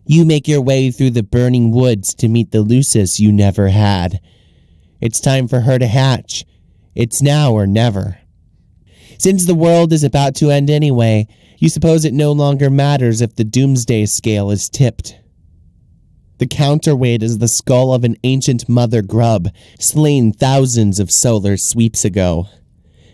You make your way through the burning woods to meet the Lucis you never had. It's time for her to hatch. It's now or never. Since the world is about to end anyway, you suppose it no longer matters if the doomsday scale is tipped. The counterweight is the skull of an ancient mother grub, slain thousands of solar sweeps ago.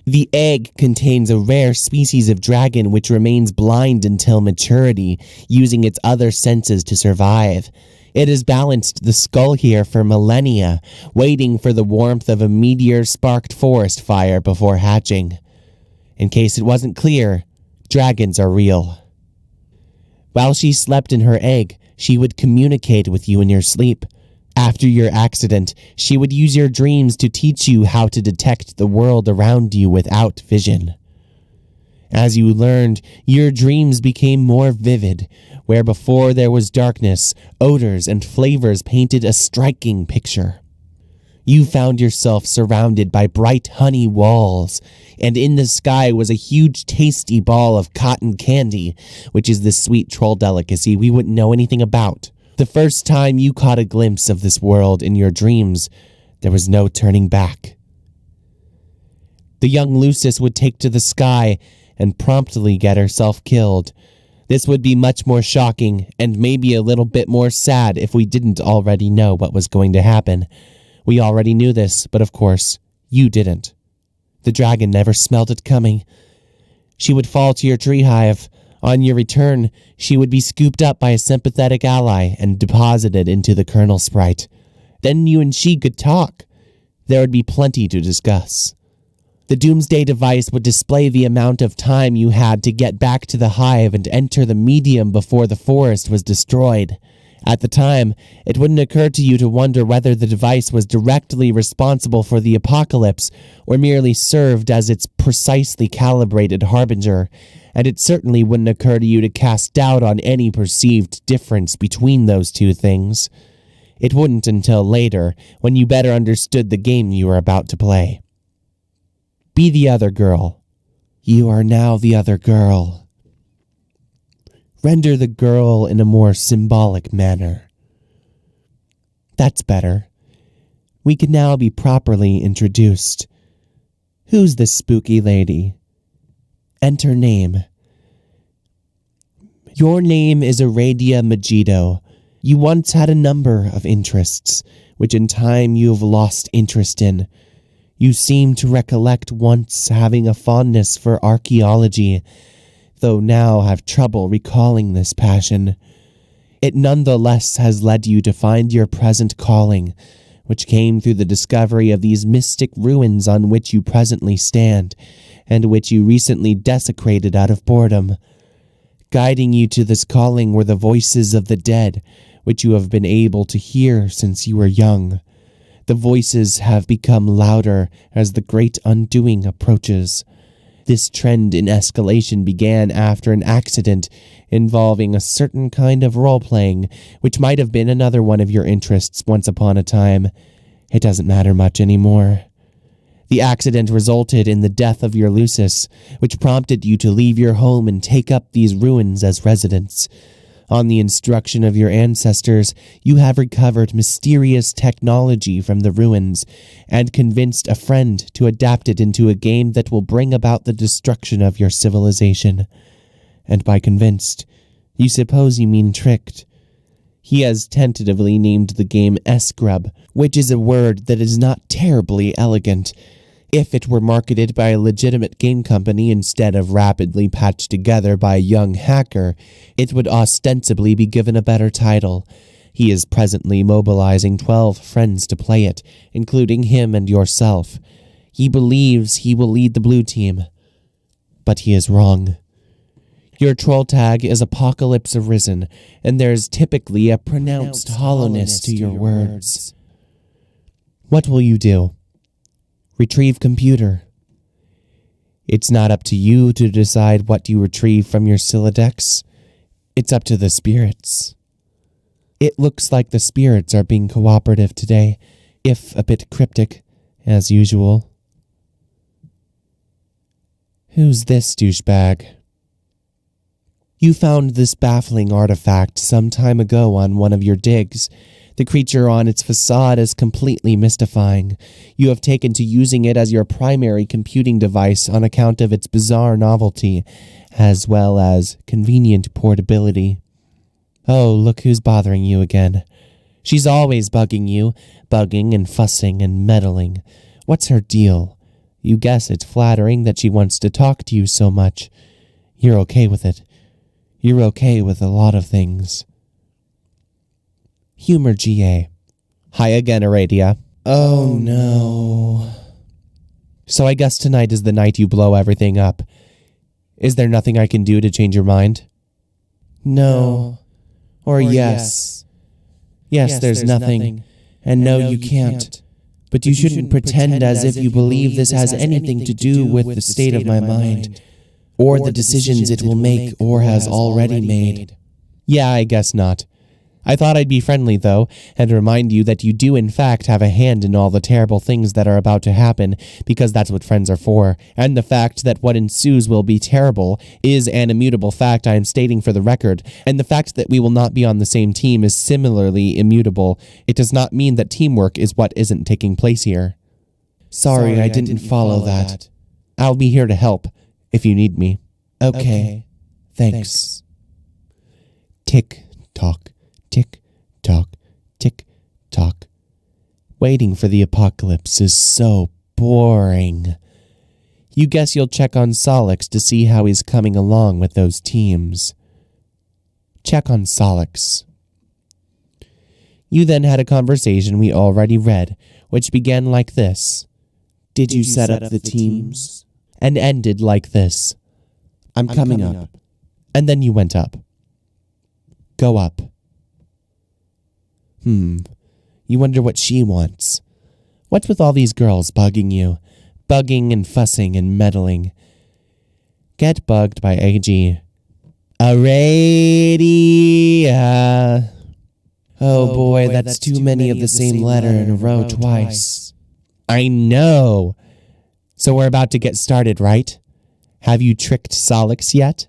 The egg contains a rare species of dragon which remains blind until maturity, using its other senses to survive. It has balanced the skull here for millennia, waiting for the warmth of a meteor-sparked forest fire before hatching. In case it wasn't clear, dragons are real. While she slept in her egg, she would communicate with you in your sleep. After your accident, she would use your dreams to teach you how to detect the world around you without vision. As you learned, your dreams became more vivid. Where before there was darkness, odors and flavors painted a striking picture. You found yourself surrounded by bright honey walls, and in the sky was a huge tasty ball of cotton candy, which is this sweet troll delicacy we wouldn't know anything about. The first time you caught a glimpse of this world in your dreams, there was no turning back. The young Lucis would take to the sky and promptly get herself killed. This would be much more shocking and maybe a little bit more sad if we didn't already know what was going to happen. We already knew this, but of course, you didn't. The dragon never smelled it coming. She would fall to your tree hive. On your return, she would be scooped up by a sympathetic ally and deposited into the kernel sprite. Then you and she could talk. There would be plenty to discuss. The doomsday device would display the amount of time you had to get back to the hive and enter the medium before the forest was destroyed. At the time, it wouldn't occur to you to wonder whether the device was directly responsible for the apocalypse or merely served as its precisely calibrated harbinger, and it certainly wouldn't occur to you to cast doubt on any perceived difference between those two things. It wouldn't until later, when you better understood the game you were about to play. Be the other girl. You are now the other girl. Render the girl in a more symbolic manner. That's better. We can now be properly introduced. Who's this spooky lady? Enter name. Your name is Aradia Megiddo. You once had a number of interests, which in time you have lost interest in. You seem to recollect once having a fondness for archaeology, though now have trouble recalling this passion. It nonetheless has led you to find your present calling, which came through the discovery of these mystic ruins on which you presently stand, and which you recently desecrated out of boredom. Guiding you to this calling were the voices of the dead, which you have been able to hear since you were young. The voices have become louder as the great undoing approaches. This trend in escalation began after an accident involving a certain kind of role-playing, which might have been another one of your interests once upon a time. It doesn't matter much anymore. The accident resulted in the death of your Lucis, which prompted you to leave your home and take up these ruins as residence. On the instruction of your ancestors, you have recovered mysterious technology from the ruins and convinced a friend to adapt it into a game that will bring about the destruction of your civilization. And by convinced, you suppose you mean tricked. He has tentatively named the game S-Grub, which is a word that is not terribly elegant. If it were marketed by a legitimate game company instead of rapidly patched together by a young hacker, it would ostensibly be given a better title. He is presently mobilizing 12 friends to play it, including him and yourself. He believes he will lead the blue team, but he is wrong. Your troll tag is Apocalypse Arisen, and there is typically a pronounced hollowness to your words. What will you do? Retrieve computer. It's not up to you to decide what you retrieve from your Silodex. It's up to the spirits. It looks like the spirits are being cooperative today, if a bit cryptic, as usual. Who's this douchebag? You found this baffling artifact some time ago on one of your digs. The creature on its facade is completely mystifying. You have taken to using it as your primary computing device on account of its bizarre novelty, as well as convenient portability. Oh, look who's bothering you again. She's always bugging you, bugging and fussing and meddling. What's her deal? You guess it's flattering that she wants to talk to you so much. You're okay with it. You're okay with a lot of things. Humor GA. Hi again, Aradia. Oh no. So I guess tonight is the night you blow everything up. Is there nothing I can do to change your mind? No. Or yes. Yes, there's nothing. And no, you can't. But you shouldn't pretend as if you believe this has anything to do with the state of my mind, or the decisions it will make or has already made. Yeah, I guess not. I thought I'd be friendly, though, and remind you that you do in fact have a hand in all the terrible things that are about to happen, because that's what friends are for, and the fact that what ensues will be terrible is an immutable fact I am stating for the record, and the fact that we will not be on the same team is similarly immutable. It does not mean that teamwork is what isn't taking place here. Sorry, I didn't follow that. I'll be here to help, if you need me. Okay. Thanks. Tick-tock. Tick-tock, tick-tock. Waiting for the apocalypse is so boring. You guess you'll check on Solix to see how he's coming along with those teams. Check on Solix. You then had a conversation we already read, which began like this. Did you set up the teams? And ended like this. I'm coming up. And then you went up. Go up. You wonder what she wants. What's with all these girls bugging you? Bugging and fussing and meddling. Get bugged by AG. Aradia. Oh boy, that's too many of the same letter in a row twice. I know. So we're about to get started, right? Have you tricked Solix yet?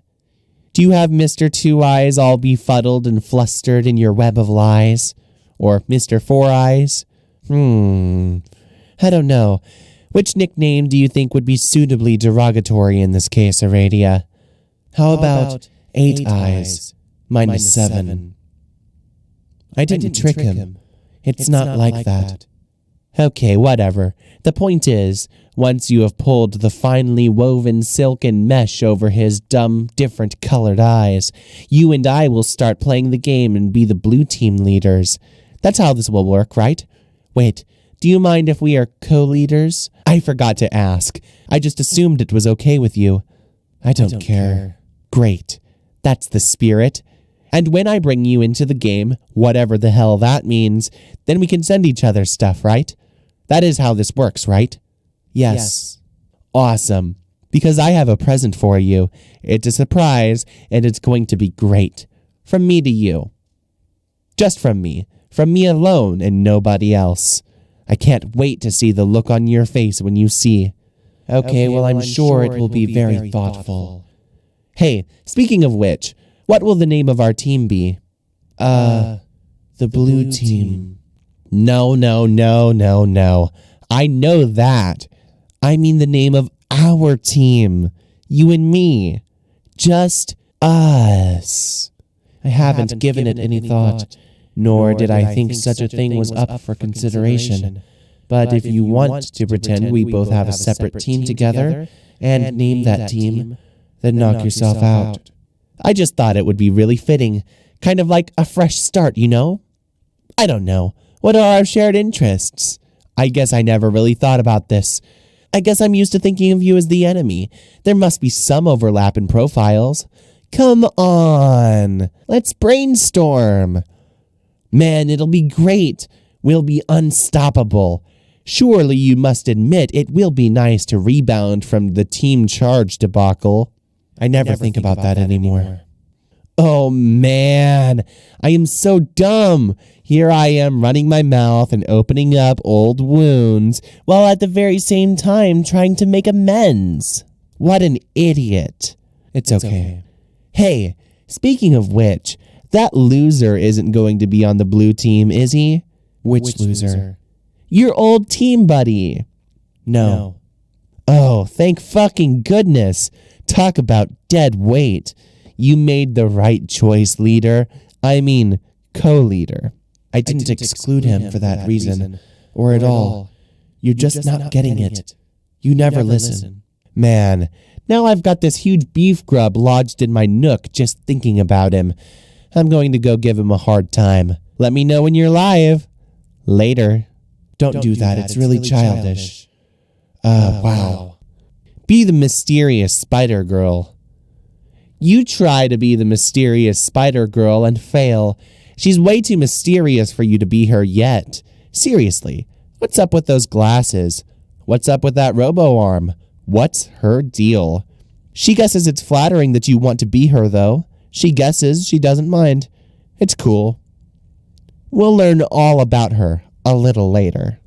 Do you have Mr. Two Eyes all befuddled and flustered in your web of lies? Or Mr. Four Eyes? I don't know. Which nickname do you think would be suitably derogatory in this case, Aradia? How about Eight Eyes minus 7? I didn't trick him. It's not like that. Okay, whatever. The point is, once you have pulled the finely woven silken mesh over his dumb, different colored eyes, you and I will start playing the game and be the blue team leaders. That's how this will work, right? Wait, do you mind if we are co-leaders? I forgot to ask. I just assumed it was okay with you. I don't care. Great. That's the spirit. And when I bring you into the game, whatever the hell that means, then we can send each other stuff, right? That is how this works, right? Yes. Awesome. Because I have a present for you. It's a surprise, and it's going to be great. From me to you. Just from me. From me alone and nobody else. I can't wait to see the look on your face when you see. Okay, well, I'm sure it will be very thoughtful. Hey, speaking of which, what will the name of our team be? The blue team. No. I know that. I mean the name of our team. You and me. Just us. I haven't given it any thought, nor did I think such a thing was up for consideration. But if you want to pretend we both have a separate team together and name that team, then knock yourself out. I just thought it would be really fitting. Kind of like a fresh start, you know? I don't know. What are our shared interests? I guess I never really thought about this. I guess I'm used to thinking of you as the enemy. There must be some overlap in profiles. Come on. Let's brainstorm. Man, it'll be great. We'll be unstoppable. Surely you must admit it will be nice to rebound from the team charge debacle. I never think about that anymore. Oh man, I am so dumb. Here I am running my mouth and opening up old wounds, while at the very same time trying to make amends. What an idiot. It's okay. Hey, Speaking of which, that loser isn't going to be on the blue team, is he? Which loser? Your old team buddy. No. Oh, thank fucking goodness. Talk about dead weight. You made the right choice, leader. I mean, co-leader. I didn't exclude him for that reason, or at all. You're just not getting it. You never listen. Man, now I've got this huge beef grub lodged in my nook just thinking about him. I'm going to go give him a hard time. Let me know when you're live. Later. Don't do that. It's really childish. Wow. Be the mysterious spider girl. You try to be the mysterious spider girl and fail. She's way too mysterious for you to be her yet. Seriously, what's up with those glasses? What's up with that robo-arm? What's her deal? She guesses it's flattering that you want to be her, though. She guesses she doesn't mind. It's cool. We'll learn all about her a little later.